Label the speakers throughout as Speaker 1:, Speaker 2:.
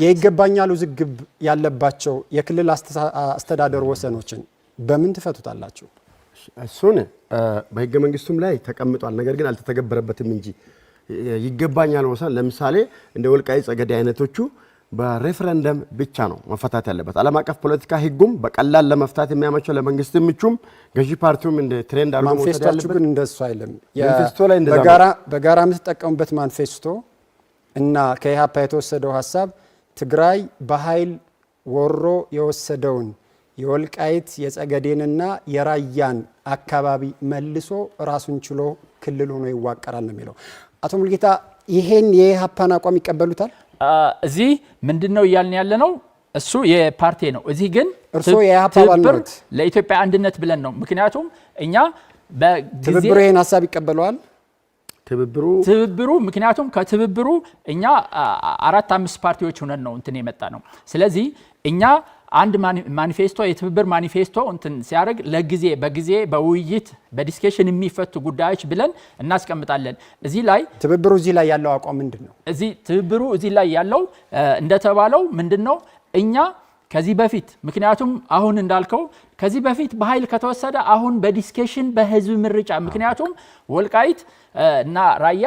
Speaker 1: የይገባኛል ውዝግብ ያለባቸው የክልል አስተዳደር ወሰኖችን በምን ትፈቱታላችሁ?
Speaker 2: እሱን በህገ መንግስቱም ላይ ተቀምጧል። ነገር ግን አልተተገበረበትም እንጂ ይገባኛል ወሰን ለምሳሌ እንደ ወልቃይት ጸገዴ አይነቶቹ በሬፈረንደም ብቻ ነው መፈታት ያለበት። ዓለም አቀፍ ፖለቲካ ህጉም በቀላል ለመፍታት የሚያመቸው ለመንግስት ምቹም ገዢ ፓርቲውም እንደ ትሬንድ አድርጎ መውሰድ ያለበት
Speaker 1: ግን እንደሱ አይደለም።
Speaker 2: ማንፌስቶ ላይ እንደዛ
Speaker 1: በጋራ የምትጠቀሙበት ማንፌስቶ እና ከኢህአፓ የተወሰደው ሐሳብ ትግራይ በኃይል ወሮ የወሰደውን የወልቃይት የጸገዴንና የራያን አካባቢ መልሶ ራሱን ችሎ ክልል ሆኖ ይዋቀራል ነው የሚለው። አቶ ሙልጌታ ይሄን የኢህአፓን አቋም ይቀበሉታል?
Speaker 3: እዚህ ምንድነው እያልን ያለ ነው? እሱ የፓርቲ ነው። እዚህ ግን
Speaker 1: እርሶ የኢህአፓ አባል ነው
Speaker 3: ለኢትዮጵያ አንድነት ብለን ነው። ምክንያቱም እኛ
Speaker 1: ትብብሩ ይሄን ሐሳብ ይቀበለዋል።
Speaker 3: ትብብሩ ምክንያቱም ከትብብሩ እኛ 4-5 ፓርቲዎች ሆነን ነው እንትን የመጣ ነው። ስለዚህ እኛ አንድ ማኒፌስቶ የትብብር ማኒፌስቶ እንትን ሲያደርግ ለጊዜ በጊዜ በውይይት በዲስከሽን የሚፈቱ ጉዳዮች ብለን እናስቀምጣለን። እዚህ ላይ
Speaker 1: ትብብሩ እዚህ ላይ ያለው አቋም ምንድነው?
Speaker 3: ትብብሩ እዚህ ላይ ያለው እንደተባለው ምንድነው እኛ ከዚህ በፊት ምክንያቱም አሁን እንዳልከው ከዚህ በፊት በኃይል ከተወሰደ አሁን በዲስከሽን በህዝብ ምርጫ ምክንያቱም ወልቃይት እና ራያ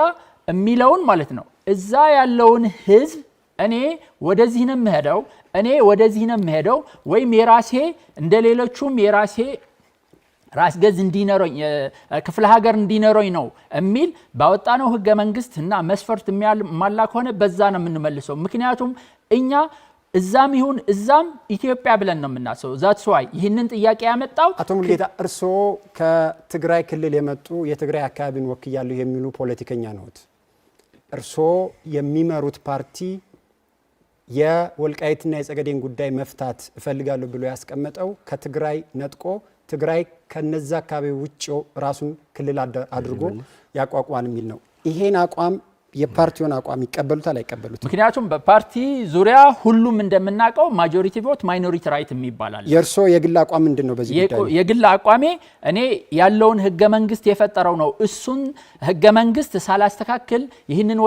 Speaker 3: የሚለውን ማለት ነው እዛ ያለውን ህዝብ እኔ ወደዚህ ነው የምሄደው እኔ ወደዚህ ነው የምሄደው ወይም የራሴ እንደሌሎቹም የራሴ ራስ ገዝ እንዲኖረኝ ክፍለ ሀገር እንዲኖረኝ ነው የሚል ባወጣነው ህገ መንግስት እና መስፈርት የሚያሟላ ከሆነ በዛ ነው የምንመልሰው። ምክንያቱም እኛ እዛም ይሁን እዛም ኢትዮጵያ ብለን ነው የምናስበው። ዛትስ ዋይ ይህንን ጥያቄ ያመጣው።
Speaker 1: አቶ ሙልጌታ እርሶ ከትግራይ ክልል የመጡ የትግራይ አካባቢን ወክያለሁ የሚሉ ፖለቲከኛ ነዎት። እርሶ የሚመሩት ፓርቲ የወልቃይትና የጸገዴን ጉዳይ መፍታት እፈልጋለሁ ብሎ ያስቀመጠው ከትግራይ ነጥቆ ትግራይ ከነዛ አካባቢ ውጭ ራሱን ክልል አድርጎ ያቋቋማል የሚል ነው። ይሄን አቋም የፓርቲውን አቋም ይቀበሉታል አይቀበሉትም?
Speaker 3: ምክንያቱም በፓርቲ ዙሪያ ሁሉም እንደምናውቀው ማጆሪቲ ቮት ማይኖሪቲ ራይት የሚባላል።
Speaker 1: የርሶ የግል አቋም ምንድነው በዚህ ጉዳይ?
Speaker 3: የግል አቋሜ እኔ ያለውን ህገ መንግስት የፈጠረው ነው። እሱን ህገ መንግስት ሳላስተካክል ይህንን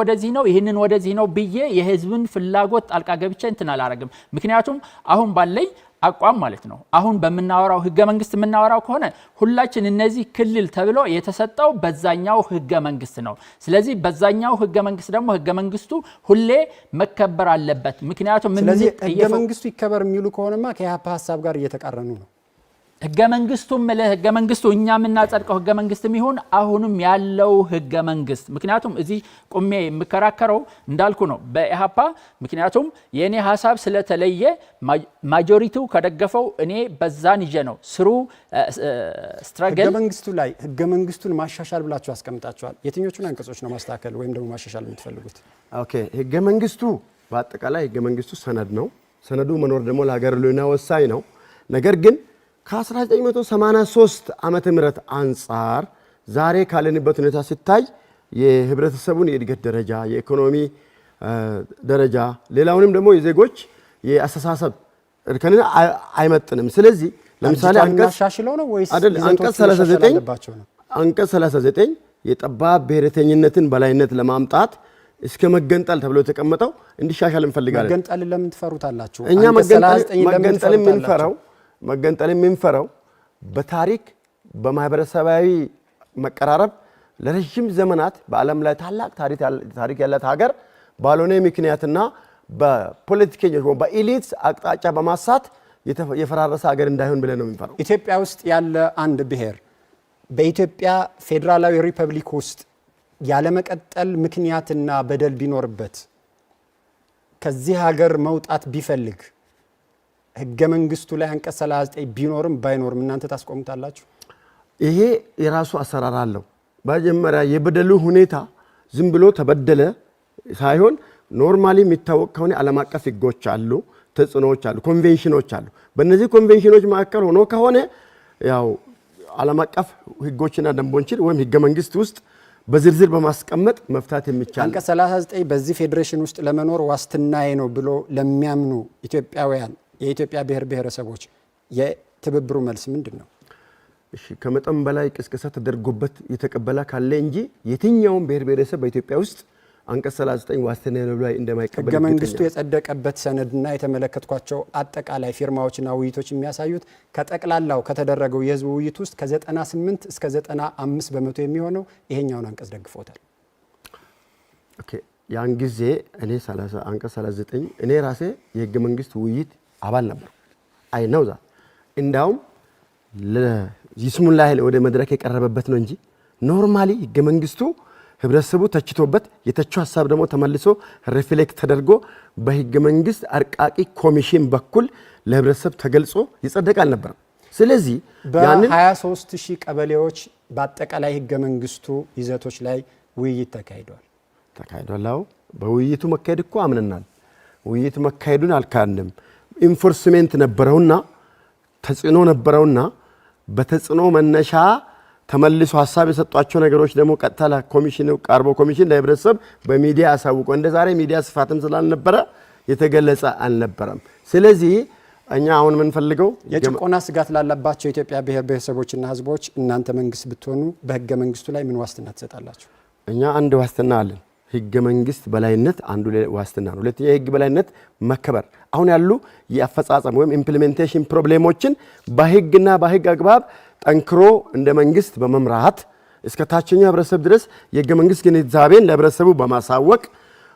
Speaker 3: ወደዚህ ነው ብዬ የህዝብን ፍላጎት ጣልቃ ገብቼ እንትን አላረግም። ምክንያቱም አሁን ባለኝ አቋም ማለት ነው አሁን በመናወራው ህገ መንግስት የምናወራው ከሆነ ሁላችን እነዚህ ክልል ተብሎ የተሰጠው በዛኛው ህገ መንግስት ነው። ስለዚህ በዛኛው ህገ መንግስት ደግሞ ህገ መንግስቱ ሁሌ መከበር አለበት። ምክንያቱም
Speaker 1: ስለዚህ ህገ መንግስቱ ይከበር የሚሉ ከሆነማ ከኢህአፓ ሐሳብ ጋር እየተቃረኑ ነው።
Speaker 3: ህገ መንግስቱ እኛ የምናጸድቀው ህገ መንግስትም ይሁን አሁንም ያለው ህገ መንግስት ምክንያቱም እዚህ ቁሜ የምከራከረው እንዳልኩ ነው በኢህአፓ ምክንያቱም የኔ ሐሳብ ስለተለየ ማጆሪቲው ከደገፈው እኔ በዛን ይጀ ነው ስሩ ስትራግል
Speaker 1: ህገ መንግስቱን ማሻሻል ብላችሁ አስቀምጣችኋል። የትኞቹን አንቀጾች ነው ማስተካከል ወይም ደግሞ ማሻሻል የምትፈልጉት?
Speaker 2: ኦኬ ህገ መንግስቱ በአጠቃላይ ህገ መንግስቱ ሰነድ ነው። ሰነዱ መኖር ደግሞ ለሀገር ህልውና ወሳኝ ነው። ነገር ግን ከ1983 ዓመተ ምህረት አንፃር ዛሬ ካለንበት ሁኔታ ሲታይ የህብረተሰቡን የእድገት ደረጃ የኢኮኖሚ ደረጃ ሌላውንም ደግሞ የዜጎች የአስተሳሰብ እርከንን አይመጥንም። ስለዚህ ለምሳሌ አንቀጽ 39 የጠባብ ብሔረተኝነትን በላይነት ለማምጣት እስከ መገንጠል ተብሎ የተቀመጠው እንዲሻሻል እንፈልጋለን።
Speaker 1: መገንጠል ለምን ትፈሩታላችሁ?
Speaker 2: እኛ መገንጠል የምንፈራው በታሪክ በማህበረሰባዊ መቀራረብ ለረጅም ዘመናት በዓለም ላይ ታላቅ ታሪክ ያላት ሀገር ባልሆነ ምክንያትና በፖለቲከኞች በኤሊትስ አቅጣጫ በማሳት የፈራረሰ ሀገር እንዳይሆን ብለን ነው የምንፈራው።
Speaker 1: ኢትዮጵያ ውስጥ ያለ አንድ ብሔር በኢትዮጵያ ፌደራላዊ ሪፐብሊክ ውስጥ ያለ መቀጠል ምክንያትና በደል ቢኖርበት ከዚህ ሀገር መውጣት ቢፈልግ ህገ መንግስቱ ላይ አንቀጽ 39 ቢኖርም ባይኖርም እናንተ ታስቆሙታላችሁ?
Speaker 2: ይሄ የራሱ አሰራር አለው። በመጀመሪያ የበደሉ ሁኔታ ዝም ብሎ ተበደለ ሳይሆን ኖርማሊ የሚታወቅ ከሆነ ዓለም አቀፍ ህጎች አሉ፣ ተጽዕኖዎች አሉ፣ ኮንቬንሽኖች አሉ። በእነዚህ ኮንቬንሽኖች መካከል ሆኖ ከሆነ ያው ዓለም አቀፍ ህጎችና ደንቦችን ወይም ህገ መንግስት ውስጥ በዝርዝር በማስቀመጥ መፍታት የሚቻል
Speaker 1: አንቀጽ 39 በዚህ ፌዴሬሽን ውስጥ ለመኖር ዋስትናዬ ነው ብሎ ለሚያምኑ ኢትዮጵያውያን የኢትዮጵያ ብሔር ብሔረሰቦች የትብብሩ መልስ ምንድነው?
Speaker 2: እሺ ከመጠን በላይ ቅስቀሳ ተደርጎበት የተቀበለ ካለ እንጂ የትኛውም ብሔር ብሔረሰብ በኢትዮጵያ ውስጥ አንቀጽ 39 ዋስትና ነው ላይ እንደማይቀበል
Speaker 1: ህገ መንግስቱ የጸደቀበት ሰነድና የተመለከትኳቸው አጠቃላይ ፊርማዎችና ውይይቶች የሚያሳዩት ከጠቅላላው ከተደረገው የህዝብ ውይይት ውስጥ ከ98 እስከ 95 በመቶ የሚሆነው ይሄኛውን አንቀጽ ደግፎታል።
Speaker 2: ኦኬ ያን ጊዜ እኔ 30 አንቀጽ 39 እኔ ራሴ የህገ መንግስት ውይይት አባል ነበር። አይ ነው ዛ እንዳውም ለይስሙላ ኃይል ወደ መድረክ የቀረበበት ነው እንጂ ኖርማሊ ህገ መንግስቱ ህብረተሰቡ ተችቶበት የተቸው ሐሳብ ደግሞ ተመልሶ ሪፍሌክት ተደርጎ በህገ መንግስት አርቃቂ ኮሚሽን በኩል ለህብረተሰብ ተገልጾ ይጸደቅ አልነበረም። ስለዚህ ያንን
Speaker 1: በ23000 ቀበሌዎች በአጠቃላይ ህገ መንግስቱ ይዘቶች ላይ ውይይት ተካሂዷል።
Speaker 2: አዎ በውይይቱ መካሄድ እኮ አምነናል። ውይይት መካሄዱን አልካንም። ኢንፎርስሜንት ነበረውና ተጽዕኖ ነበረውና በተጽዕኖ መነሻ ተመልሶ ሐሳብ የሰጧቸው ነገሮች ደግሞ ቀጥታ ለኮሚሽኑ ቀርቦ ኮሚሽን ለህብረተሰብ በሚዲያ አሳውቆ እንደ ዛሬ ሚዲያ ስፋትም ስላልነበረ የተገለጸ አልነበረም። ስለዚህ እኛ አሁን የምንፈልገው
Speaker 1: የጭቆና ስጋት ላላባቸው የኢትዮጵያ ብሔር ብሔረሰቦችና ህዝቦች እናንተ መንግስት ብትሆኑ በህገ መንግስቱ ላይ ምን ዋስትና ትሰጣላችሁ?
Speaker 2: እኛ አንድ ዋስትና አለን። ህገ መንግስት በላይነት አንዱ ዋስትና ነው። ሁለተኛ የህግ በላይነት መከበር። አሁን ያሉ የአፈጻጸም ወይም ኢምፕሊሜንቴሽን ፕሮብሌሞችን በህግና በህግ አግባብ ጠንክሮ እንደ መንግስት በመምራት እስከ ታችኛው ህብረተሰብ ድረስ የህገ መንግስት ግንዛቤን ለህብረተሰቡ በማሳወቅ፣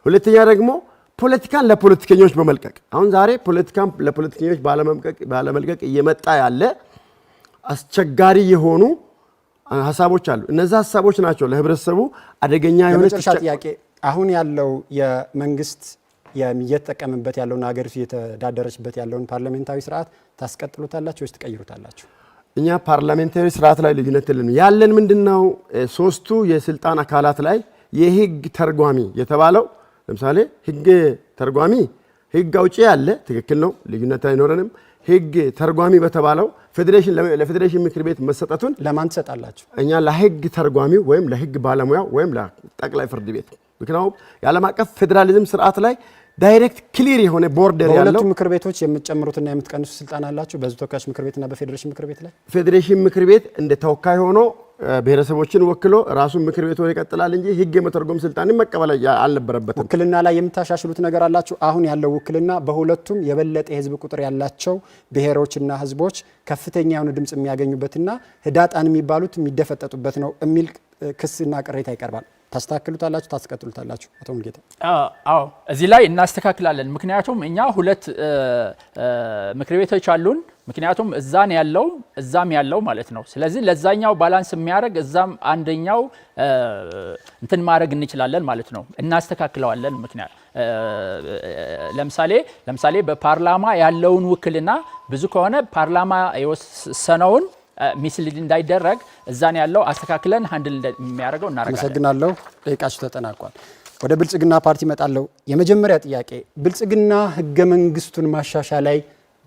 Speaker 2: ሁለተኛ ደግሞ ፖለቲካን ለፖለቲከኞች በመልቀቅ አሁን ዛሬ ፖለቲካን ለፖለቲከኞች ባለመልቀቅ እየመጣ ያለ አስቸጋሪ የሆኑ ሐሳቦች አሉ። እነዛ ሐሳቦች ናቸው ለህብረተሰቡ አደገኛ የሆነ
Speaker 1: ጥያቄ። አሁን ያለው የመንግስት እየተጠቀመበት ያለውን ሀገሪቱ እየተዳደረችበት ያለውን ፓርላሜንታዊ ስርዓት ታስቀጥሉታላችሁ ወይስ ትቀይሩታላችሁ?
Speaker 2: እኛ ፓርላሜንታሪ ስርዓት ላይ ልዩነት የለንም። ያለን ምንድነው ሶስቱ የስልጣን አካላት ላይ የህግ ተርጓሚ የተባለው ለምሳሌ ህግ ተርጓሚ ህግ አውጪ ያለ ትክክል ነው፣ ልዩነት አይኖረንም። ህግ ተርጓሚ በተባለው ፌዴሬሽን ለፌዴሬሽን ምክር ቤት መሰጠቱን
Speaker 1: ለማን ትሰጣላችሁ?
Speaker 2: እኛ ለህግ ተርጓሚው ወይም ለህግ ባለሙያ ወይም ለጠቅላይ ፍርድ ቤት። ምክንያቱም የዓለም አቀፍ ፌዴራሊዝም ስርዓት ላይ ዳይሬክት ክሊር የሆነ ቦርደር ያለው
Speaker 1: በሁለቱ ምክር ቤቶች የምትጨምሩትና የምትቀንሱ ስልጣን አላችሁ? በህዝብ ተወካዮች ምክር ቤትና በፌዴሬሽን ምክር ቤት ላይ
Speaker 2: ፌዴሬሽን ምክር ቤት እንደ ተወካይ ሆኖ ብሔረሰቦችን ወክሎ ራሱን ምክር ቤት ሆኖ ይቀጥላል እንጂ ህግ የመተርጎም ስልጣን መቀበል አልነበረበትም።
Speaker 1: ውክልና ላይ የምታሻሽሉት ነገር አላችሁ? አሁን ያለው ውክልና በሁለቱም የበለጠ የህዝብ ቁጥር ያላቸው ብሔሮችና ህዝቦች ከፍተኛ የሆነ ድምጽ የሚያገኙበትና ህዳጣን የሚባሉት የሚደፈጠጡበት ነው የሚል ክስና ቅሬታ ይቀርባል። ታስተካክሉታላችሁ? ታስቀጥሉታላችሁ? አቶ ሙልጌታ።
Speaker 3: አዎ እዚህ ላይ እናስተካክላለን። ምክንያቱም እኛ ሁለት ምክር ቤቶች አሉን። ምክንያቱም እዛን ያለው እዛም ያለው ማለት ነው። ስለዚህ ለዛኛው ባላንስ የሚያደርግ እዛም አንደኛው እንትን ማድረግ እንችላለን ማለት ነው። እናስተካክለዋለን። ምክንያት ለምሳሌ በፓርላማ ያለውን ውክልና ብዙ ከሆነ ፓርላማ የወሰነውን ሚስሊድ እንዳይደረግ እዛን ያለው አስተካክለን ሃንድል የሚያደርገው እናረጋለን።
Speaker 1: አመሰግናለሁ። ደቂቃችሁ ተጠናቋል። ወደ ብልጽግና ፓርቲ እመጣለሁ። የመጀመሪያ ጥያቄ ብልጽግና ህገ መንግስቱን ማሻሻያ ላይ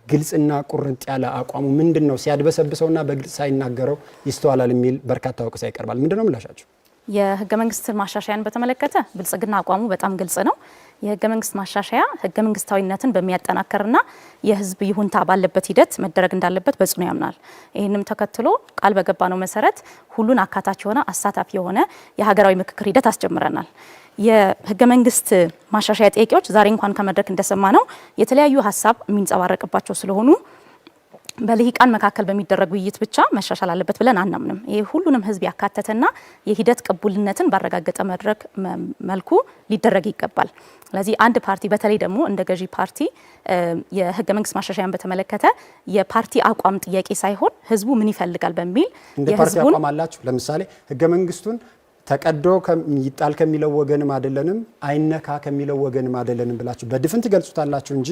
Speaker 1: ግልጽና ቁርጥ ያለ አቋሙ ምንድነው? ሲያድበሰብሰውና በግልጽ ሳይናገረው ይስተዋላል የሚል በርካታ ወቀሳ ይቀርባል። ምንድነው ምላሻችሁ?
Speaker 4: የህገ መንግስት ማሻሻያን በተመለከተ ብልጽግና አቋሙ በጣም ግልጽ ነው። የህገ መንግስት ማሻሻያ ህገ መንግስታዊነትን በሚያጠናክርና የህዝብ ይሁንታ ባለበት ሂደት መደረግ እንዳለበት በጽኑ ያምናል። ይህንም ተከትሎ ቃል በገባነው መሰረት ሁሉን አካታች የሆነ አሳታፊ የሆነ የሀገራዊ ምክክር ሂደት አስጀምረናል። የህገ መንግስት ማሻሻያ ጥያቄዎች ዛሬ እንኳን ከመድረክ እንደሰማ ነው የተለያዩ ሀሳብ የሚንጸባረቅባቸው ስለሆኑ በልሂቃን መካከል በሚደረግ ውይይት ብቻ መሻሻል አለበት ብለን አናምንም። ይሄ ሁሉንም ህዝብ ያካተተና የሂደት ቅቡልነትን ባረጋገጠ መድረክ መልኩ ሊደረግ ይገባል። ስለዚህ አንድ ፓርቲ በተለይ ደግሞ እንደ ገዢ ፓርቲ የህገ መንግስት ማሻሻያን በተመለከተ የፓርቲ አቋም ጥያቄ ሳይሆን ህዝቡ ምን ይፈልጋል በሚል
Speaker 1: እንደ ፓርቲ አቋም አላችሁ? ለምሳሌ ህገ መንግስቱን ተቀዶ ይጣል ከሚለው ወገንም አይደለንም፣ አይነካ ከሚለው ወገንም አይደለንም ብላችሁ በድፍን ትገልጹታላችሁ እንጂ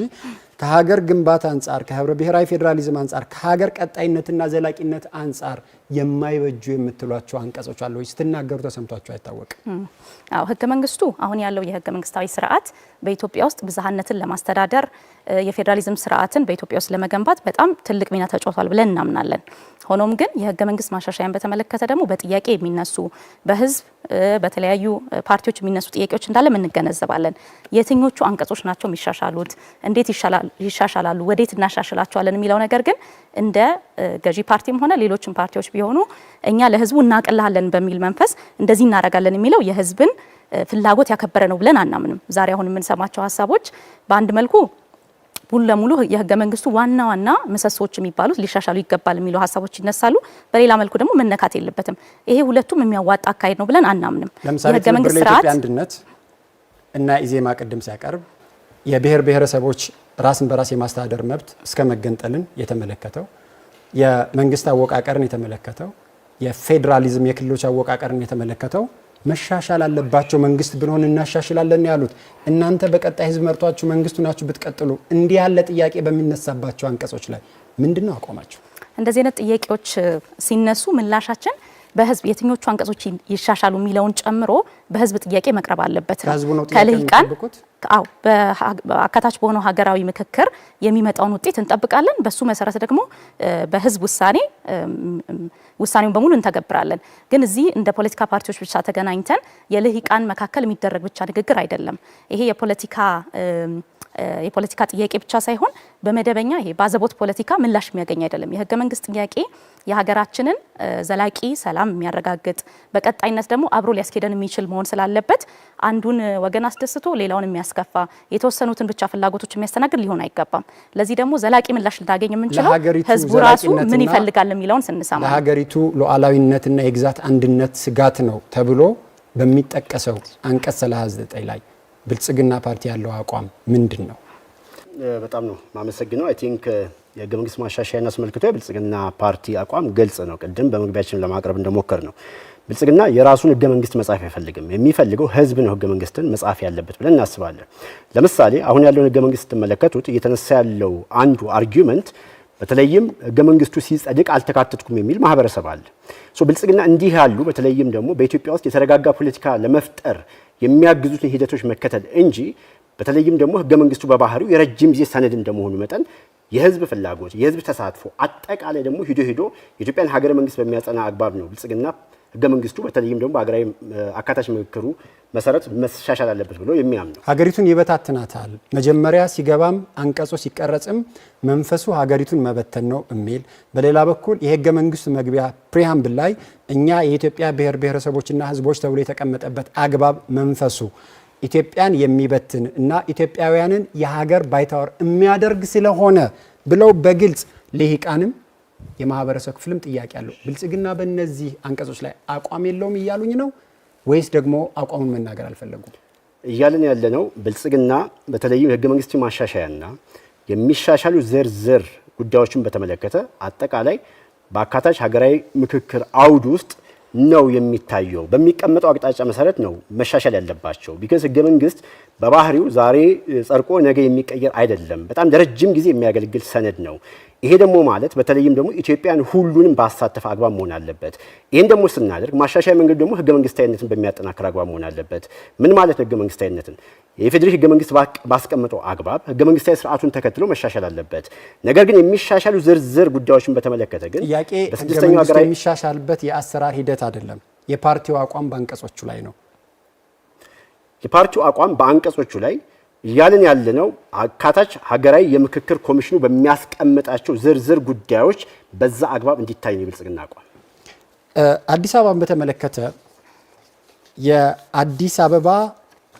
Speaker 1: ከሀገር ግንባታ አንጻር፣ ከህብረ ብሔራዊ ፌዴራሊዝም አንጻር፣ ከሀገር ቀጣይነትና ዘላቂነት አንጻር የማይበጁ የምትሏቸው አንቀጾች አሉ ወይ? ስትናገሩ ተሰምቷችሁ አይታወቅም?
Speaker 4: አዎ ህገ መንግስቱ አሁን ያለው የህገ መንግስታዊ ስርዓት በኢትዮጵያ ውስጥ ብዝሃነትን ለማስተዳደር የፌዴራሊዝም ስርዓትን በኢትዮጵያ ውስጥ ለመገንባት በጣም ትልቅ ሚና ተጫውቷል ብለን እናምናለን። ሆኖም ግን የህገ መንግስት ማሻሻያን በተመለከተ ደግሞ በጥያቄ የሚነሱ በህዝብ በተለያዩ ፓርቲዎች የሚነሱ ጥያቄዎች እንዳለ እንገነዘባለን። የትኞቹ አንቀጾች ናቸው የሚሻሻሉት፣ እንዴት ይሻሻላሉ፣ ወዴት እናሻሽላቸዋለን የሚለው ነገር ግን እንደ ገዢ ፓርቲም ሆነ ሌሎችም ፓርቲዎች ቢሆኑ እኛ ለህዝቡ እናቀላለን በሚል መንፈስ እንደዚህ እናደርጋለን የሚለው የህዝብን ፍላጎት ያከበረ ነው ብለን አናምንም። ዛሬ አሁን የምንሰማቸው ሀሳቦች በአንድ መልኩ ሙሉ ለሙሉ የህገ መንግስቱ ዋና ዋና ምሰሶች የሚባሉት ሊሻሻሉ ይገባል የሚሉ ሀሳቦች ይነሳሉ። በሌላ መልኩ ደግሞ መነካት የለበትም። ይሄ ሁለቱም የሚያዋጣ አካሄድ ነው ብለን አናምንም።
Speaker 1: የህገ መንግስት ስርዓት አንድነት እና ኢዜማ ቅድም ሲያቀርብ የብሔር ብሔረሰቦች ራስን በራስ የማስተዳደር መብት እስከ መገንጠልን የተመለከተው፣ የመንግስት አወቃቀርን የተመለከተው፣ የፌዴራሊዝም የክልሎች አወቃቀርን የተመለከተው መሻሻል አለባቸው። መንግስት ብንሆን እናሻሽላለን ያሉት እናንተ በቀጣይ ህዝብ መርጧችሁ መንግስቱ ናችሁ ብትቀጥሉ እንዲህ ያለ ጥያቄ በሚነሳባቸው አንቀጾች ላይ ምንድነው አቋማችሁ?
Speaker 4: እንደዚህ አይነት ጥያቄዎች ሲነሱ ምላሻችን በህዝብ የትኞቹ አንቀጾች ይሻሻሉ የሚለውን ጨምሮ በህዝብ ጥያቄ መቅረብ አለበት ነው። ከልሂቃን አው በአካታች በሆነው ሀገራዊ ምክክር የሚመጣውን ውጤት እንጠብቃለን። በሱ መሰረት ደግሞ በህዝብ ውሳኔውን በሙሉ እንተገብራለን። ግን እዚህ እንደ ፖለቲካ ፓርቲዎች ብቻ ተገናኝተን የልሂቃን መካከል የሚደረግ ብቻ ንግግር አይደለም። ይሄ የፖለቲካ ጥያቄ ብቻ ሳይሆን በመደበኛ ይሄ ባዘቦት ፖለቲካ ምላሽ የሚያገኝ አይደለም። የህገ መንግስት ጥያቄ የሀገራችንን ዘላቂ ሰላም የሚያረጋግጥ በቀጣይነት ደግሞ አብሮ ሊያስኬደን የሚችል መሆን ስላለበት አንዱን ወገን አስደስቶ ሌላውን የሚያስከፋ የተወሰኑትን ብቻ ፍላጎቶች የሚያስተናግድ ሊሆን አይገባም። ለዚህ ደግሞ ዘላቂ ምላሽ ልናገኝ የምንችለው ህዝቡ ራሱ ምን ይፈልጋል የሚለውን ስንሰማ
Speaker 1: ለሀገሪቱ ሉዓላዊነትና የግዛት አንድነት ስጋት ነው ተብሎ በሚጠቀሰው አንቀጽ 39 ላይ ብልጽግና ፓርቲ ያለው አቋም ምንድን ነው?
Speaker 5: በጣም ነው ማመሰግነው። አይ ቲንክ የህገ መንግስት ማሻሻያን አስመልክቶ የብልጽግና ፓርቲ አቋም ግልጽ ነው። ቅድም በመግቢያችን ለማቅረብ እንደሞከር ነው ብልጽግና የራሱን ህገ መንግስት መጻፍ አይፈልግም። የሚፈልገው ህዝብ ነው ህገ መንግስትን መጻፍ ያለበት ብለን እናስባለን። ለምሳሌ አሁን ያለውን ህገ መንግስት ስትመለከቱት እየተነሳ ያለው አንዱ አርጊውመንት በተለይም ህገ መንግስቱ ሲጸድቅ አልተካተትኩም የሚል ማህበረሰብ አለ። ብልጽግና እንዲህ ያሉ በተለይም ደግሞ በኢትዮጵያ ውስጥ የተረጋጋ ፖለቲካ ለመፍጠር የሚያግዙትን ሂደቶች መከተል እንጂ በተለይም ደግሞ ህገ መንግስቱ በባህሪው የረጅም ጊዜ ሰነድ እንደመሆኑ መጠን የህዝብ ፍላጎት የህዝብ ተሳትፎ አጠቃላይ ደግሞ ሂዶ የኢትዮጵያን ሀገረ መንግስት በሚያጸና አግባብ ነው ብልጽግና ህገ መንግስቱ በተለይም ደግሞ በሀገራዊ አካታች ምክክሩ መሰረት መሻሻል አለበት ብሎ የሚያምነው
Speaker 1: ሀገሪቱን ይበታትናታል። መጀመሪያ ሲገባም አንቀጾ ሲቀረጽም መንፈሱ ሀገሪቱን መበተን ነው የሚል፣ በሌላ በኩል የህገ መንግስቱ መግቢያ ፕሪያምብል ላይ እኛ የኢትዮጵያ ብሔር ብሔረሰቦችና ህዝቦች ተብሎ የተቀመጠበት አግባብ መንፈሱ ኢትዮጵያን የሚበትን እና ኢትዮጵያውያንን የሀገር ባይታወር የሚያደርግ ስለሆነ ብለው በግልጽ ልሂቃንም የማህበረሰብ ክፍልም ጥያቄ አለው። ብልጽግና በእነዚህ አንቀጾች ላይ አቋም የለውም እያሉኝ ነው ወይስ ደግሞ አቋሙን መናገር አልፈለጉም?
Speaker 5: እያልን ያለነው ብልጽግና በተለይም የህገ መንግስት ማሻሻያና የሚሻሻሉ ዝርዝር ጉዳዮችን በተመለከተ አጠቃላይ በአካታች ሀገራዊ ምክክር አውድ ውስጥ ነው የሚታየው። በሚቀመጠው አቅጣጫ መሰረት ነው መሻሻል ያለባቸው። ቢካዝ ህገ መንግስት በባህሪው ዛሬ ጸድቆ ነገ የሚቀየር አይደለም። በጣም ለረጅም ጊዜ የሚያገለግል ሰነድ ነው። ይሄ ደግሞ ማለት በተለይም ደግሞ ኢትዮጵያን ሁሉንም ባሳተፈ አግባብ መሆን አለበት። ይሄን ደግሞ ስናደርግ ማሻሻያ መንገድ ደግሞ ህገ መንግስታዊነትን በሚያጠናክር አግባብ መሆን አለበት። ምን ማለት ነው? ህገ መንግስታዊነትን የፌዴራል ህገ መንግስት ባስቀመጠው አግባብ ህገ መንግስታዊ ስርዓቱን ተከትሎ መሻሻል አለበት። ነገር ግን የሚሻሻሉ ዝርዝር ጉዳዮችን በተመለከተ ግን
Speaker 1: ጥያቄ ህገ መንግስቱ የሚሻሻልበት የአሰራር ሂደት አይደለም። የፓርቲው አቋም በአንቀጾቹ ላይ ነው።
Speaker 5: የፓርቲው አቋም በአንቀጾቹ ላይ እያልን ያለነው አካታች ሀገራዊ የምክክር ኮሚሽኑ በሚያስቀምጣቸው ዝርዝር ጉዳዮች በዛ አግባብ እንዲታይ ነው ብልጽግና አቋም።
Speaker 1: አዲስ አበባን በተመለከተ የአዲስ አበባ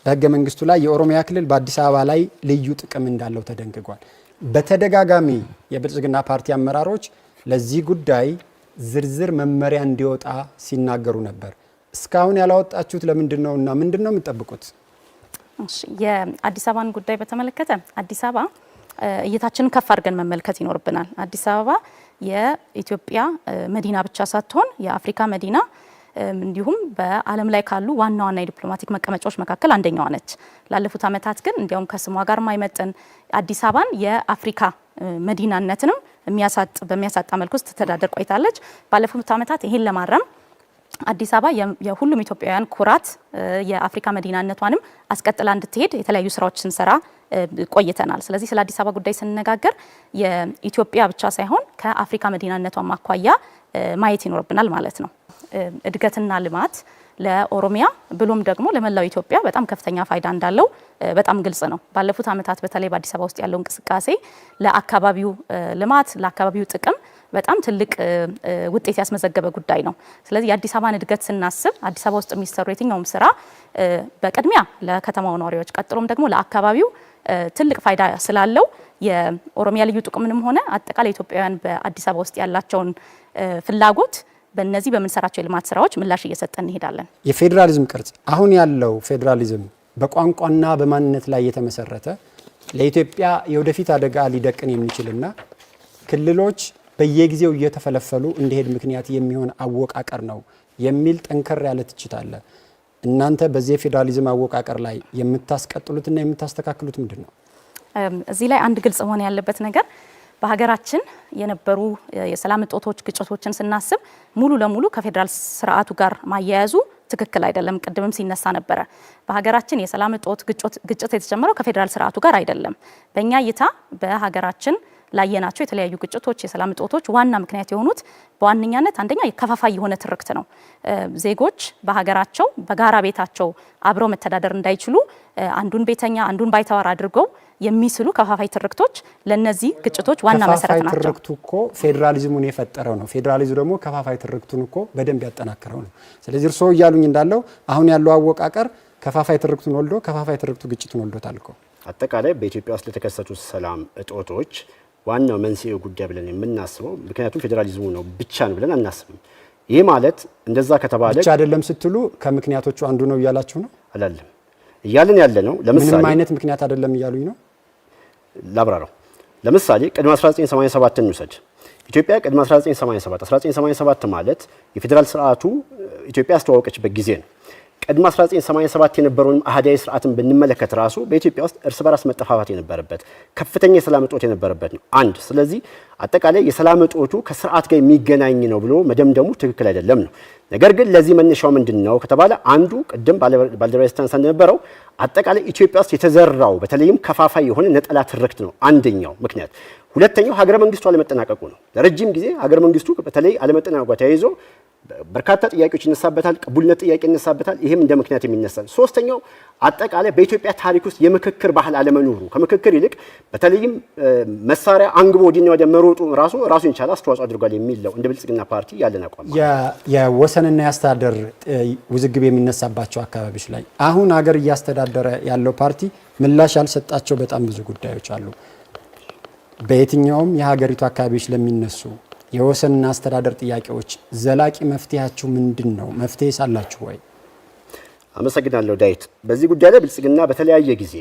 Speaker 1: በህገ መንግስቱ ላይ የኦሮሚያ ክልል በአዲስ አበባ ላይ ልዩ ጥቅም እንዳለው ተደንግጓል። በተደጋጋሚ የብልጽግና ፓርቲ አመራሮች ለዚህ ጉዳይ ዝርዝር መመሪያ እንዲወጣ ሲናገሩ ነበር። እስካሁን ያላወጣችሁት ለምንድን ነው እና ምንድን ነው የምትጠብቁት?
Speaker 4: የአዲስ አበባን ጉዳይ በተመለከተ አዲስ አበባ እይታችንን ከፍ አድርገን መመልከት ይኖርብናል። አዲስ አበባ የኢትዮጵያ መዲና ብቻ ሳትሆን የአፍሪካ መዲና እንዲሁም በዓለም ላይ ካሉ ዋና ዋና የዲፕሎማቲክ መቀመጫዎች መካከል አንደኛዋ ነች። ላለፉት ዓመታት ግን እንዲያውም ከስሟ ጋር ማይመጥን አዲስ አበባን የአፍሪካ መዲናነትንም በሚያሳጣ መልኩ ስትተዳደር ቆይታለች። ባለፉት ዓመታት ይሄን ለማረም አዲስ አበባ የሁሉም ኢትዮጵያውያን ኩራት የአፍሪካ መዲናነቷንም አስቀጥላ እንድትሄድ የተለያዩ ስራዎች ስንሰራ ቆይተናል። ስለዚህ ስለ አዲስ አበባ ጉዳይ ስንነጋገር የኢትዮጵያ ብቻ ሳይሆን ከአፍሪካ መዲናነቷ ማኳያ ማየት ይኖርብናል ማለት ነው። እድገትና ልማት ለኦሮሚያ ብሎም ደግሞ ለመላው ኢትዮጵያ በጣም ከፍተኛ ፋይዳ እንዳለው በጣም ግልጽ ነው። ባለፉት ዓመታት በተለይ በአዲስ አበባ ውስጥ ያለው እንቅስቃሴ ለአካባቢው ልማት፣ ለአካባቢው ጥቅም በጣም ትልቅ ውጤት ያስመዘገበ ጉዳይ ነው። ስለዚህ የአዲስ አበባን እድገት ስናስብ አዲስ አበባ ውስጥ የሚሰሩ የትኛውም ስራ በቅድሚያ ለከተማው ነዋሪዎች ቀጥሎም ደግሞ ለአካባቢው ትልቅ ፋይዳ ስላለው የኦሮሚያ ልዩ ጥቅምንም ሆነ አጠቃላይ ኢትዮጵያውያን በአዲስ አበባ ውስጥ ያላቸውን ፍላጎት በእነዚህ በምንሰራቸው የልማት ስራዎች ምላሽ እየሰጠን እንሄዳለን።
Speaker 1: የፌዴራሊዝም ቅርጽ አሁን ያለው ፌዴራሊዝም በቋንቋና በማንነት ላይ የተመሰረተ ለኢትዮጵያ የወደፊት አደጋ ሊደቅን የሚችልና ክልሎች በየጊዜው እየተፈለፈሉ እንዲሄድ ምክንያት የሚሆን አወቃቀር ነው የሚል ጠንከር ያለ ትችት አለ። እናንተ በዚህ የፌዴራሊዝም አወቃቀር ላይ የምታስቀጥሉትና የምታስተካክሉት ምንድን ነው?
Speaker 4: እዚህ ላይ አንድ ግልጽ መሆን ያለበት ነገር በሀገራችን የነበሩ የሰላም እጦቶች፣ ግጭቶችን ስናስብ ሙሉ ለሙሉ ከፌዴራል ስርዓቱ ጋር ማያያዙ ትክክል አይደለም። ቅድምም ሲነሳ ነበረ። በሀገራችን የሰላም እጦት፣ ግጭት የተጀመረው ከፌዴራል ስርዓቱ ጋር አይደለም። በእኛ እይታ በሀገራችን ላየናቸው የተለያዩ ግጭቶች፣ የሰላም እጦቶች ዋና ምክንያት የሆኑት በዋነኛነት አንደኛ የከፋፋይ የሆነ ትርክት ነው። ዜጎች በሀገራቸው በጋራ ቤታቸው አብረው መተዳደር እንዳይችሉ አንዱን ቤተኛ አንዱን ባይተዋር አድርገው የሚስሉ ከፋፋይ ትርክቶች ለነዚህ ግጭቶች ዋና መሰረት ናቸው።
Speaker 1: ከፋፋይ ትርክቱ እኮ ፌዴራሊዝሙን የፈጠረው ነው። ፌዴራሊዝሙ ደግሞ ከፋፋይ ትርክቱን እኮ በደንብ ያጠናከረው ነው። ስለዚህ እርስዎ እያሉኝ እንዳለው አሁን ያለው አወቃቀር ከፋፋይ ትርክቱን ወልዶ ከፋፋይ ትርክቱ ግጭቱን ወልዶታል እኮ።
Speaker 5: አጠቃላይ በኢትዮጵያ ውስጥ ለተከሰቱ ሰላም እጦቶች ዋናው መንስኤው ጉዳይ ብለን የምናስበው ምክንያቱም ፌዴራሊዝሙ ነው ብቻ ነው ብለን አናስብም። ይህ ማለት እንደዛ ከተባለ
Speaker 1: ብቻ አይደለም ስትሉ ከምክንያቶቹ አንዱ ነው እያላችሁ ነው?
Speaker 5: አላለም እያልን ያለ ነው። ለምሳሌ
Speaker 1: ምንም አይነት ምክንያት አይደለም እያሉኝ ነው።
Speaker 5: ላብራራው። ለምሳሌ ቅድመ 1987 እንውሰድ። ኢትዮጵያ ቅድመ 1987 ማለት የፌዴራል ስርዓቱ ኢትዮጵያ ያስተዋወቀችበት ጊዜ ነው። ቅድመ 1987 የነበረውን አህዳዊ ስርዓትን ብንመለከት ራሱ በኢትዮጵያ ውስጥ እርስ በራስ መጠፋፋት የነበረበት ከፍተኛ የሰላም እጦት የነበረበት ነው። አንድ ስለዚህ አጠቃላይ የሰላም እጦቱ ከስርዓት ጋር የሚገናኝ ነው ብሎ መደምደሙ ትክክል አይደለም ነው። ነገር ግን ለዚህ መነሻው ምንድነው ከተባለ አንዱ ቅድም ባልደረባዬ ስታነሳ እንደነበረው አጠቃላይ ኢትዮጵያ ውስጥ የተዘራው በተለይም ከፋፋይ የሆነ ነጠላ ትርክት ነው አንደኛው ምክንያት። ሁለተኛው ሀገረ መንግስቱ አለመጠናቀቁ ነው። ለረጅም ጊዜ ሀገረ መንግስቱ በተለይ አለመጠናቀቁ ተያይዞ በርካታ ጥያቄዎች ይነሳበታል። ቅቡልነት ጥያቄ ይነሳበታል። ይሄም እንደ ምክንያት የሚነሳል። ሶስተኛው አጠቃላይ በኢትዮጵያ ታሪክ ውስጥ የምክክር ባህል አለመኖሩ ከምክክር ይልቅ በተለይም መሳሪያ አንግቦ ወዲና ወዲያ መሮጡ ራሱን የቻለ አስተዋጽኦ አድርጓል የሚለው እንደ ብልጽግና ፓርቲ ያለን አቋም
Speaker 1: የወሰንና የአስተዳደር ውዝግብ የሚነሳባቸው አካባቢዎች ላይ አሁን ሀገር እያስተዳደረ ያለው ፓርቲ ምላሽ ያልሰጣቸው በጣም ብዙ ጉዳዮች አሉ። በየትኛውም የሀገሪቱ አካባቢዎች ለሚነሱ የወሰንና አስተዳደር ጥያቄዎች ዘላቂ መፍትሄያችሁ ምንድን ነው? መፍትሄ ሳላችሁ ወይ?
Speaker 5: አመሰግናለሁ ዳዊት። በዚህ ጉዳይ ላይ ብልጽግና በተለያየ ጊዜ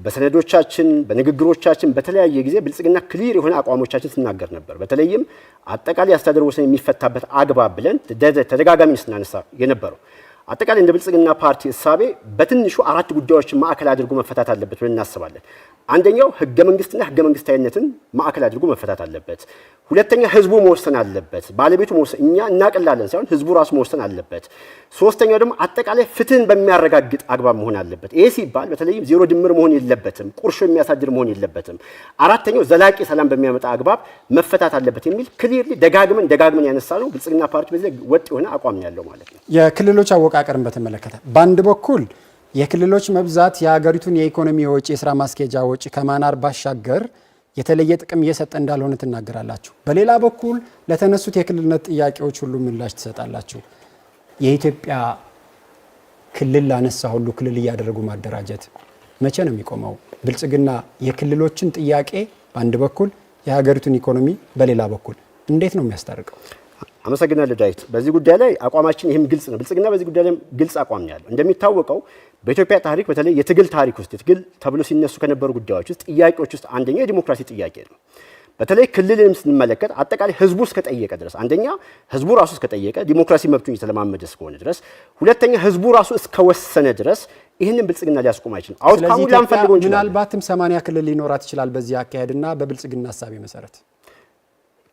Speaker 5: በሰነዶቻችን በንግግሮቻችን በተለያየ ጊዜ ብልጽግና ክሊር የሆነ አቋሞቻችን ስናገር ነበር። በተለይም አጠቃላይ አስተዳደር ወሰን የሚፈታበት አግባብ ብለን ተደጋጋሚ ስናነሳ የነበረው አጠቃላይ እንደ ብልጽግና ፓርቲ እሳቤ በትንሹ 4 ጉዳዮችን ማዕከል አድርጎ መፈታት አለበት ብለን እናስባለን። አንደኛው ህገ መንግስትና ህገ መንግስታዊነትን ማዕከል አድርጎ መፈታት አለበት። ሁለተኛ ህዝቡ መወሰን አለበት። ባለቤቱ መወሰን እኛ እናቀላለን ሳይሆን ህዝቡ ራሱ መወሰን አለበት። ሶስተኛው ደግሞ አጠቃላይ ፍትህን በሚያረጋግጥ አግባብ መሆን አለበት። ይሄ ሲባል በተለይም ዜሮ ድምር መሆን የለበትም፣ ቁርሾ የሚያሳድር መሆን የለበትም። አራተኛው ዘላቂ ሰላም በሚያመጣ አግባብ መፈታት አለበት የሚል ክሊርሊ ደጋግመን ያነሳ ነው። ብልጽግና ፓርቲ በዚህ ወጥ የሆነ አቋም ያለው ማለት ነው።
Speaker 1: የክልሎች አወቃቀርን በተመለከተ በአንድ በኩል የክልሎች መብዛት የሀገሪቱን የኢኮኖሚ ወጪ የስራ ማስኬጃ ወጪ ከማናር ባሻገር የተለየ ጥቅም እየሰጠ እንዳልሆነ ትናገራላችሁ። በሌላ በኩል ለተነሱት የክልልነት ጥያቄዎች ሁሉ ምላሽ ትሰጣላችሁ። የኢትዮጵያ ክልል ላነሳ ሁሉ ክልል እያደረጉ ማደራጀት መቼ ነው የሚቆመው? ብልጽግና የክልሎችን ጥያቄ በአንድ በኩል የሀገሪቱን ኢኮኖሚ በሌላ በኩል እንዴት ነው የሚያስታርቀው?
Speaker 5: አመሰግናለሁ ዳዊት። በዚህ ጉዳይ ላይ አቋማችን ይህም ግልጽ ነው። ብልጽግና በዚህ ጉዳይ ላይ ግልጽ አቋም ነው ያለው። እንደሚታወቀው በኢትዮጵያ ታሪክ በተለይ የትግል ታሪክ ውስጥ የትግል ተብሎ ሲነሱ ከነበሩ ጉዳዮች ውስጥ ጥያቄዎች ውስጥ አንደኛው የዲሞክራሲ ጥያቄ ነው። በተለይ ክልልንም ስንመለከት አጠቃላይ ህዝቡ እስከጠየቀ ድረስ አንደኛ ህዝቡ ራሱ እስከጠየቀ ዲሞክራሲ መብቱን እየተለማመደ እስከሆነ ድረስ፣ ሁለተኛ ህዝቡ ራሱ እስከወሰነ ድረስ ይህንን ብልጽግና ሊያስቆም አይችልም። አውትካሙ ላንፈልገው እንችላለን።
Speaker 1: ምናልባትም 80 ክልል ሊኖራት ይችላል በዚህ አካሄድና በብልጽግና ሀሳብ መሰረት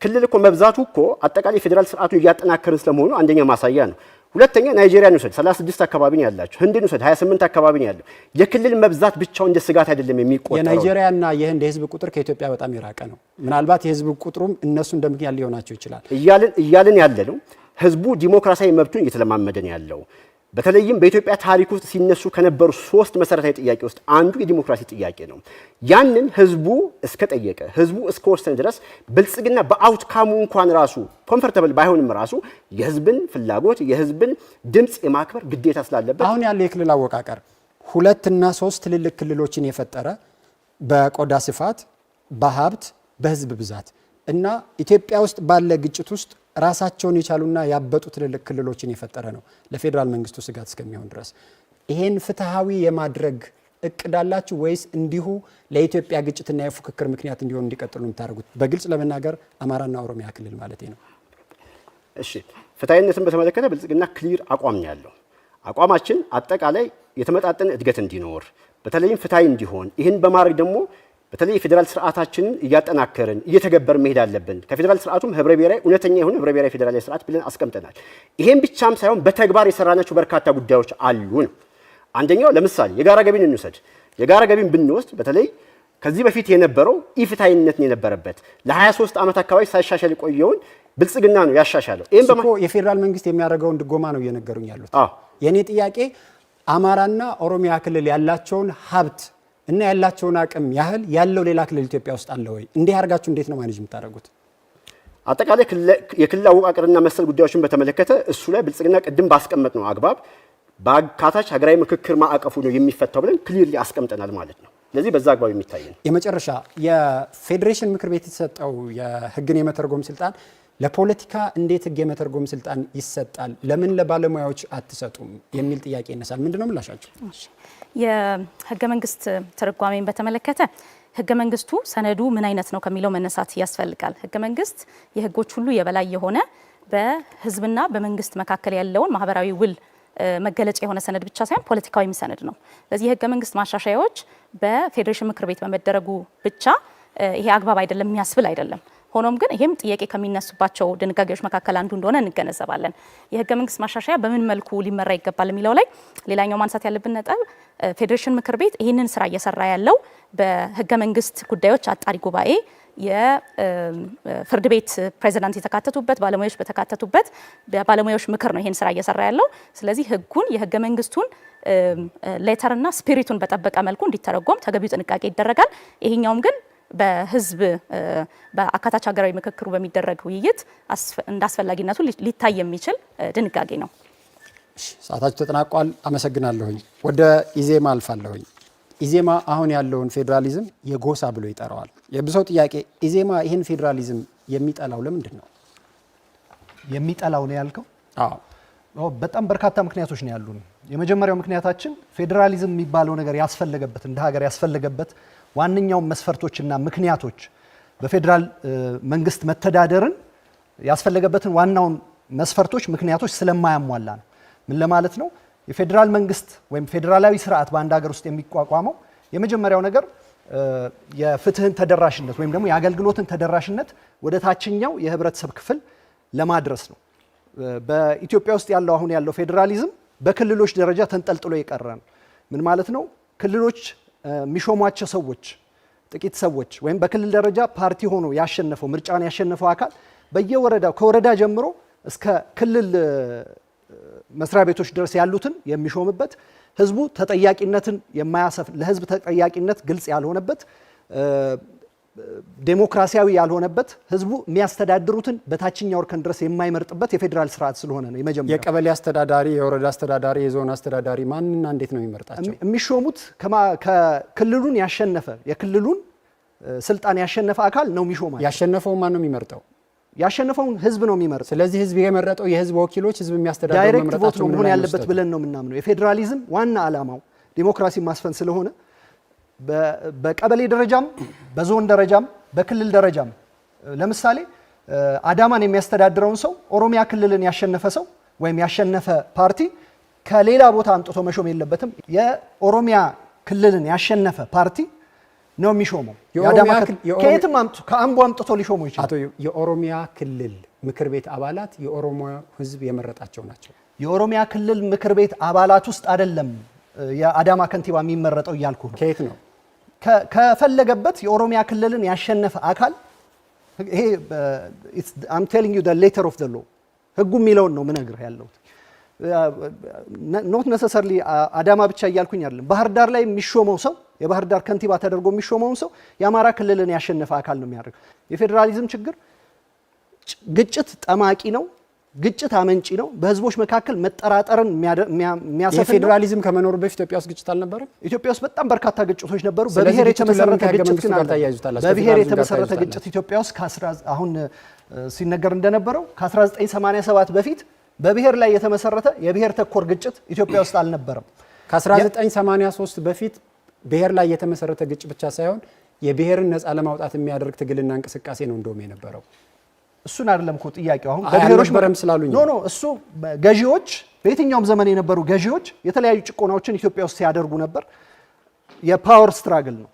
Speaker 5: ክልል እኮ መብዛቱ እኮ አጠቃላይ ፌዴራል ስርዓቱን እያጠናከርን ስለመሆኑ አንደኛ ማሳያ ነው። ሁለተኛ ናይጄሪያን ውሰድ 36 አካባቢ ነው ያላቸው። ህንድን ውሰድ 28 አካባቢ ነው ያለው። የክልል መብዛት ብቻው እንደ ስጋት አይደለም የሚቆጠረው።
Speaker 1: የናይጄሪያና የህንድ የህዝብ ቁጥር ከኢትዮጵያ በጣም የራቀ ነው። ምናልባት የህዝብ ቁጥሩም እነሱ እንደምክንያት ሊሆናቸው ይችላል
Speaker 5: እያልን ያለ ነው። ህዝቡ ዲሞክራሲያዊ መብቱን እየተለማመደ ነው ያለው። በተለይም በኢትዮጵያ ታሪክ ውስጥ ሲነሱ ከነበሩ 3 መሰረታዊ ጥያቄ ውስጥ አንዱ የዲሞክራሲ ጥያቄ ነው። ያንን ህዝቡ እስከጠየቀ ህዝቡ እስከወሰነ ድረስ ብልጽግና በአውትካሙ እንኳን ራሱ ኮምፎርታብል ባይሆንም ራሱ የህዝብን ፍላጎት የህዝብን ድምጽ የማክበር ግዴታ ስላለበት
Speaker 1: አሁን ያለው የክልል አወቃቀር 2 እና 3 ትልልቅ ክልሎችን የፈጠረ በቆዳ ስፋት፣ በሀብት፣ በህዝብ ብዛት እና ኢትዮጵያ ውስጥ ባለ ግጭት ውስጥ ራሳቸውን የቻሉና ያበጡ ትልልቅ ክልሎችን የፈጠረ ነው ለፌዴራል መንግስቱ ስጋት እስከሚሆን ድረስ። ይሄን ፍትሃዊ የማድረግ እቅድ አላችሁ ወይስ እንዲሁ ለኢትዮጵያ ግጭትና የፉክክር ምክንያት እንዲሆን እንዲቀጥሉ የምታደርጉት? በግልጽ ለመናገር አማራና ኦሮሚያ ክልል ማለት ነው።
Speaker 5: እሺ፣ ፍትሃዊነትን በተመለከተ ብልጽግና ክሊር አቋም ያለው አቋማችን አጠቃላይ የተመጣጠነ እድገት እንዲኖር በተለይም ፍትሃዊ እንዲሆን ይህን በማድረግ ደግሞ በተለይ የፌዴራል ስርዓታችንን እያጠናከርን እየተገበርን መሄድ አለብን። ከፌዴራል ስርዓቱም ህብረ ብሔራዊ እውነተኛ የሆነ ህብረ ብሔራዊ ፌዴራላዊ ስርዓት ብለን አስቀምጠናል። ይሄን ብቻም ሳይሆን በተግባር የሰራናቸው በርካታ ጉዳዮች አሉ ነው። አንደኛው ለምሳሌ የጋራ ገቢን እንውሰድ። የጋራ ገቢን ብንወስድ በተለይ ከዚህ በፊት የነበረው ኢፍትሃዊነት የነበረበት ለ23 ዓመት አካባቢ ሳይሻሻል የቆየውን ብልጽግና ነው ያሻሻለው።
Speaker 1: ይሄን የፌዴራል መንግስት የሚያደርገውን ድጎማ ነው እየነገሩኝ ያሉት። የኔ ጥያቄ አማራና ኦሮሚያ ክልል ያላቸውን ሀብት እና ያላቸውን አቅም ያህል ያለው ሌላ ክልል ኢትዮጵያ ውስጥ አለ ወይ? እንዲህ አድርጋችሁ እንዴት ነው ማኔጅ የምታደርጉት?
Speaker 5: አጠቃላይ የክልል አወቃቀርና መሰል ጉዳዮችን በተመለከተ እሱ ላይ ብልጽግና ቅድም ባስቀመጥ ነው አግባብ በአካታች ሀገራዊ ምክክር ማዕቀፉ ነው የሚፈታው ብለን ክሊርሊ አስቀምጠናል ማለት ነው። ስለዚህ በዛ አግባብ የሚታይ ነው።
Speaker 1: የመጨረሻ የፌዴሬሽን ምክር ቤት የተሰጠው የህግን የመተርጎም ስልጣን ለፖለቲካ እንዴት ህግ የመተርጎም ስልጣን ይሰጣል? ለምን ለባለሙያዎች አትሰጡም የሚል ጥያቄ ይነሳል። ምንድነው ምላሻቸው?
Speaker 4: የህገ መንግስት ትርጓሜን በተመለከተ ህገ መንግስቱ ሰነዱ ምን አይነት ነው ከሚለው መነሳት ያስፈልጋል። ህገ መንግስት የህጎች ሁሉ የበላይ የሆነ በህዝብና በመንግስት መካከል ያለውን ማህበራዊ ውል መገለጫ የሆነ ሰነድ ብቻ ሳይሆን ፖለቲካዊም ሰነድ ነው። ስለዚህ የህገ መንግስት ማሻሻያዎች በፌዴሬሽን ምክር ቤት በመደረጉ ብቻ ይሄ አግባብ አይደለም የሚያስብል አይደለም። ሆኖም ግን ይሄም ጥያቄ ከሚነሱባቸው ድንጋጌዎች መካከል አንዱ እንደሆነ እንገነዘባለን። የህገ መንግስት ማሻሻያ በምን መልኩ ሊመራ ይገባል የሚለው ላይ ሌላኛው ማንሳት ያለብን ነጥብ ፌዴሬሽን ምክር ቤት ይህንን ስራ እየሰራ ያለው በህገ መንግስት ጉዳዮች አጣሪ ጉባኤ የፍርድ ቤት ፕሬዚዳንት የተካተቱበት ባለሙያዎች በተካተቱበት ባለሙያዎች ምክር ነው ይሄን ስራ እየሰራ ያለው። ስለዚህ ህጉን የህገ መንግስቱን ሌተርና ስፒሪቱን በጠበቀ መልኩ እንዲተረጎም ተገቢው ጥንቃቄ ይደረጋል። ይሄኛውም ግን በህዝብ በአካታች ሀገራዊ ምክክሩ በሚደረግ ውይይት እንደ አስፈላጊነቱ ሊታይ የሚችል ድንጋጌ ነው።
Speaker 1: ሰዓታችሁ ተጠናቋል። አመሰግናለሁኝ። ወደ ኢዜማ አልፋለሁኝ። ኢዜማ አሁን ያለውን ፌዴራሊዝም የጎሳ ብሎ ይጠራዋል። የብዙው ጥያቄ ኢዜማ ይህን ፌዴራሊዝም የሚጠላው ለምንድን ነው?
Speaker 6: የሚጠላው ነው ያልከው?
Speaker 1: አዎ፣
Speaker 6: በጣም በርካታ ምክንያቶች ነው ያሉን። የመጀመሪያው ምክንያታችን ፌዴራሊዝም የሚባለው ነገር ያስፈለገበት እንደ ሀገር ያስፈለገበት ዋነኛው መስፈርቶችና ምክንያቶች በፌዴራል መንግስት መተዳደርን ያስፈለገበትን ዋናውን መስፈርቶች ምክንያቶች ስለማያሟላ ነው። ምን ለማለት ነው? የፌዴራል መንግስት ወይም ፌዴራላዊ ስርዓት በአንድ ሀገር ውስጥ የሚቋቋመው የመጀመሪያው ነገር የፍትህን ተደራሽነት ወይም ደግሞ የአገልግሎትን ተደራሽነት ወደ ታችኛው የህብረተሰብ ክፍል ለማድረስ ነው። በኢትዮጵያ ውስጥ ያለው አሁን ያለው ፌዴራሊዝም በክልሎች ደረጃ ተንጠልጥሎ የቀረ ነው። ምን ማለት ነው? ክልሎች የሚሾሟቸው ሰዎች ጥቂት ሰዎች ወይም በክልል ደረጃ ፓርቲ ሆኖ ያሸነፈው ምርጫን ያሸነፈው አካል በየወረዳው ከወረዳ ጀምሮ እስከ ክልል መስሪያ ቤቶች ድረስ ያሉትን የሚሾምበት ህዝቡ ተጠያቂነትን የማያሰፍን ለህዝብ ተጠያቂነት ግልጽ ያልሆነበት ዴሞክራሲያዊ ያልሆነበት ህዝቡ የሚያስተዳድሩትን በታችኛው እርከን ድረስ የማይመርጥበት የፌዴራል ስርዓት ስለሆነ ነው። የመጀመሪያው
Speaker 1: የቀበሌ አስተዳዳሪ፣ የወረዳ አስተዳዳሪ፣ የዞን አስተዳዳሪ ማንና እንዴት ነው የሚመርጣቸው?
Speaker 6: የሚሾሙት ከክልሉን ያሸነፈ የክልሉን ስልጣን ያሸነፈ አካል ነው የሚሾማቸው።
Speaker 1: ያሸነፈው ማን ነው የሚመርጠው?
Speaker 6: ያሸነፈውን ህዝብ ነው የሚመርጠው።
Speaker 1: ስለዚህ ህዝብ የመረጠው የህዝብ ወኪሎች ህዝብ የሚያስተዳድሩ
Speaker 6: ዳይሬክት ቮት ነው መሆን ያለበት ብለን ነው የምናምነው። የፌዴራሊዝም ዋና ዓላማው ዲሞክራሲ ማስፈን ስለሆነ በቀበሌ ደረጃም በዞን ደረጃም በክልል ደረጃም ለምሳሌ አዳማን የሚያስተዳድረውን ሰው ኦሮሚያ ክልልን ያሸነፈ ሰው ወይም ያሸነፈ ፓርቲ ከሌላ ቦታ አምጥቶ መሾም የለበትም። የኦሮሚያ ክልልን ያሸነፈ ፓርቲ ነው የሚሾመው። ከየትም ከአምቦ አምጥቶ ሊሾሙ ይችላል።
Speaker 1: አቶ የኦሮሚያ ክልል ምክር ቤት አባላት የኦሮሞ ህዝብ የመረጣቸው ናቸው።
Speaker 6: የኦሮሚያ ክልል ምክር ቤት አባላት ውስጥ አይደለም የአዳማ ከንቲባ የሚመረጠው እያልኩ ነው።
Speaker 1: ከየት ነው?
Speaker 6: ከፈለገበት የኦሮሚያ ክልልን ያሸነፈ አካል ይሄ I'm telling you the letter of the law ህጉ የሚለውን ነው ምነግርህ ያለሁት። ኖት ነሰሰርሊ አዳማ ብቻ እያልኩኝ አይደለም። ባህር ዳር ላይ የሚሾመው ሰው የባህር ዳር ከንቲባ ተደርጎ የሚሾመውን ሰው የአማራ ክልልን ያሸነፈ አካል ነው የሚያደርገው። የፌዴራሊዝም ችግር ግጭት ጠማቂ ነው፣ ግጭት አመንጪ ነው። በህዝቦች መካከል መጠራጠርን የሚያሰፍን ነው።
Speaker 1: የፌዴራሊዝም ከመኖሩ በፊት ኢትዮጵያ ውስጥ ግጭት አልነበረም?
Speaker 6: ኢትዮጵያ ውስጥ በጣም በርካታ ግጭቶች ነበሩ። በብሔር የተመሰረተ ግጭት ግን አለ። በብሔር የተመሰረተ ግጭት ኢትዮጵያ ውስጥ አሁን ሲነገር እንደነበረው ከ1987 በፊት በብሔር ላይ የተመሰረተ የብሔር ተኮር ግጭት ኢትዮጵያ ውስጥ አልነበረም።
Speaker 1: ከ1983 በፊት ብሔር ላይ የተመሰረተ ግጭት ብቻ ሳይሆን የብሔርን ነፃ ለማውጣት የሚያደርግ ትግልና እንቅስቃሴ ነው እንደውም የነበረው።
Speaker 6: እሱን አይደለም እኮ ጥያቄው። አሁን በብሔሮች
Speaker 1: በረም ስላሉኝ
Speaker 6: ኖ እሱ ገዢዎች በየትኛውም ዘመን የነበሩ ገዢዎች የተለያዩ ጭቆናዎችን ኢትዮጵያ ውስጥ ሲያደርጉ ነበር። የፓወር ስትራግል ነው፣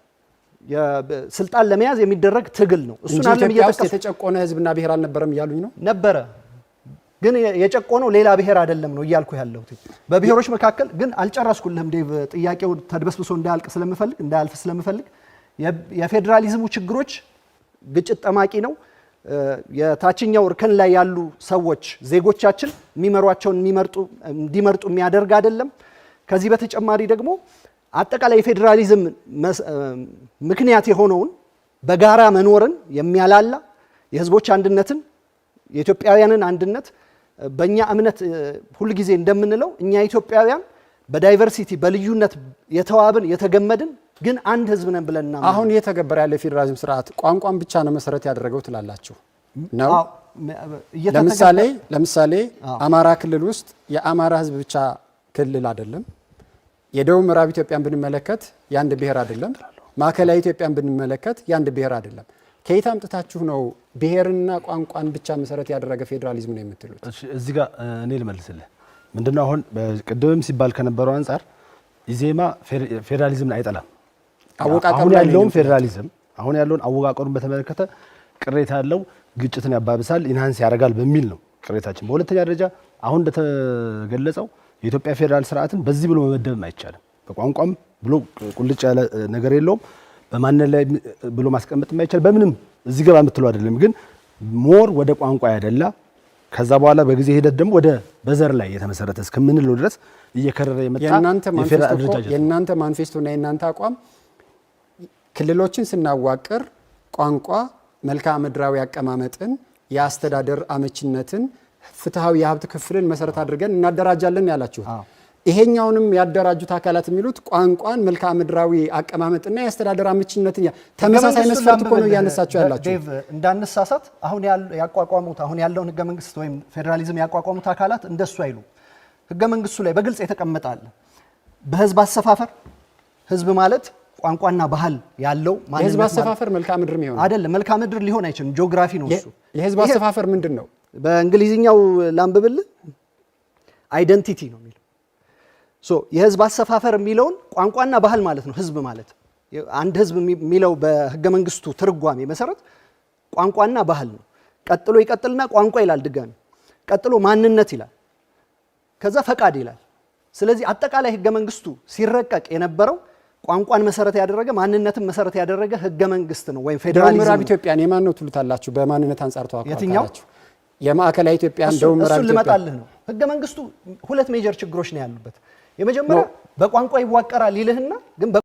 Speaker 6: ስልጣን ለመያዝ የሚደረግ ትግል ነው። እሱን አይደለም
Speaker 1: እየተጠቀሰ የተጨቆነ ህዝብና ብሔር አልነበረም እያሉኝ ነው።
Speaker 6: ነበረ፣ ግን የጨቆነው ሌላ ብሔር አይደለም ነው እያልኩ ያለሁት። በብሔሮች መካከል ግን አልጨረስኩልህም ዴቭ፣ ጥያቄው ተድበስብሶ እንዳያልፍ ስለምፈልግ የፌዴራሊዝሙ ችግሮች ግጭት ጠማቂ ነው። የታችኛው እርከን ላይ ያሉ ሰዎች ዜጎቻችን የሚመሯቸውን እንዲመርጡ የሚያደርግ አይደለም። ከዚህ በተጨማሪ ደግሞ አጠቃላይ የፌዴራሊዝም ምክንያት የሆነውን በጋራ መኖርን የሚያላላ የህዝቦች አንድነትን የኢትዮጵያውያንን አንድነት በእኛ እምነት ሁልጊዜ እንደምንለው እኛ ኢትዮጵያውያን በዳይቨርሲቲ በልዩነት የተዋብን የተገመድን ግን አንድ ህዝብ ነን ብለን እናምናለን።
Speaker 1: አሁን እየተገበረ ያለው የፌዴራሊዝም ስርዓት ቋንቋን ብቻ ነው መሰረት ያደረገው ትላላችሁ ነው? ለምሳሌ አማራ ክልል ውስጥ የአማራ ህዝብ ብቻ ክልል አይደለም። የደቡብ ምዕራብ ኢትዮጵያን ብንመለከት የአንድ ብሔር አይደለም። ማዕከላዊ ኢትዮጵያን ብንመለከት የአንድ ብሔር አይደለም። ከየት አምጥታችሁ ነው ብሔርና ቋንቋን ብቻ መሰረት ያደረገ ፌዴራሊዝም ነው የምትሉት?
Speaker 7: እዚህ ጋር እኔ ልመልስልህ። ምንድነው አሁን ቅድምም ሲባል ከነበረው አንጻር ኢዜማ ፌዴራሊዝምን አይጠላም። አሁን ያለውን ፌዴራሊዝም አሁን ያለውን አወቃቀሩን በተመለከተ ቅሬታ ያለው ግጭትን ያባብሳል፣ ኢንሃንስ ያደርጋል በሚል ነው ቅሬታችን። በሁለተኛ ደረጃ አሁን እንደተገለጸው የኢትዮጵያ ፌዴራል ስርዓትን በዚህ ብሎ መመደብም አይቻልም። በቋንቋም ብሎ ቁልጭ ያለ ነገር የለውም። በማንነት ላይ ብሎ ማስቀመጥ የማይቻል በምንም እዚህ ገባ የምትለው አይደለም። ግን ሞር ወደ ቋንቋ ያደላ ከዛ በኋላ በጊዜ ሂደት ደግሞ ወደ በዘር ላይ የተመሰረተ እስከምንለው ድረስ እየከረረ የመጣ
Speaker 1: የእናንተ ማኒፌስቶና የእናንተ አቋም ክልሎችን ስናዋቅር ቋንቋ፣ መልክዓ ምድራዊ አቀማመጥን፣ የአስተዳደር አመችነትን፣ ፍትሃዊ የሀብት ክፍልን መሰረት አድርገን እናደራጃለን ያላችሁት። ይሄኛውንም ያደራጁት አካላት የሚሉት ቋንቋን፣ መልክዓ ምድራዊ አቀማመጥና የአስተዳደር አመችነትን ተመሳሳይ መስፈርት እኮ ነው እያነሳችሁ ያላችሁ።
Speaker 6: ዴቭ እንዳንሳሳት አሁን ያለውን ህገ መንግስት ወይም ፌዴራሊዝም ያቋቋሙት አካላት እንደሱ አይሉ። ህገ መንግስቱ ላይ በግልጽ የተቀመጠ አለ። በህዝብ አሰፋፈር ህዝብ ማለት ቋንቋና ባህል ያለው ማለት
Speaker 1: የህዝብ አሰፋፈር መልክዓ ምድር ነው
Speaker 6: አይደለም። መልክዓ ምድር ሊሆን አይችልም፣ ጂኦግራፊ ነው እሱ።
Speaker 1: የህዝብ አሰፋፈር ምንድን ነው?
Speaker 6: በእንግሊዝኛው ላንብብል፣ አይደንቲቲ ነው የሚለው። የህዝብ አሰፋፈር የሚለውን ቋንቋና ባህል ማለት ነው ህዝብ ማለት። አንድ ህዝብ የሚለው በህገ መንግስቱ ትርጓሜ መሰረት ቋንቋና ባህል ነው። ቀጥሎ ይቀጥልና ቋንቋ ይላል፣ ድጋሚ ቀጥሎ ማንነት ይላል፣ ከዛ ፈቃድ ይላል። ስለዚህ አጠቃላይ ህገ መንግስቱ ሲረቀቅ የነበረው ቋንቋን መሰረት ያደረገ ማንነትን መሰረት ያደረገ ህገ መንግስት ነው ወይም ፌዴራሊዝም።
Speaker 1: ምዕራብ ኢትዮጵያን የማን ነው ትሉታላችሁ? በማንነት አንጻር ተዋቅራችሁ የማዕከላዊ ኢትዮጵያን ደቡብ ምዕራብ ኢትዮጵያ
Speaker 6: ልመጣልህ ነው። ህገ መንግስቱ ሁለት ሜጀር ችግሮች ነው ያሉበት። የመጀመሪያው በቋንቋ ይዋቀራል ይልህና ግን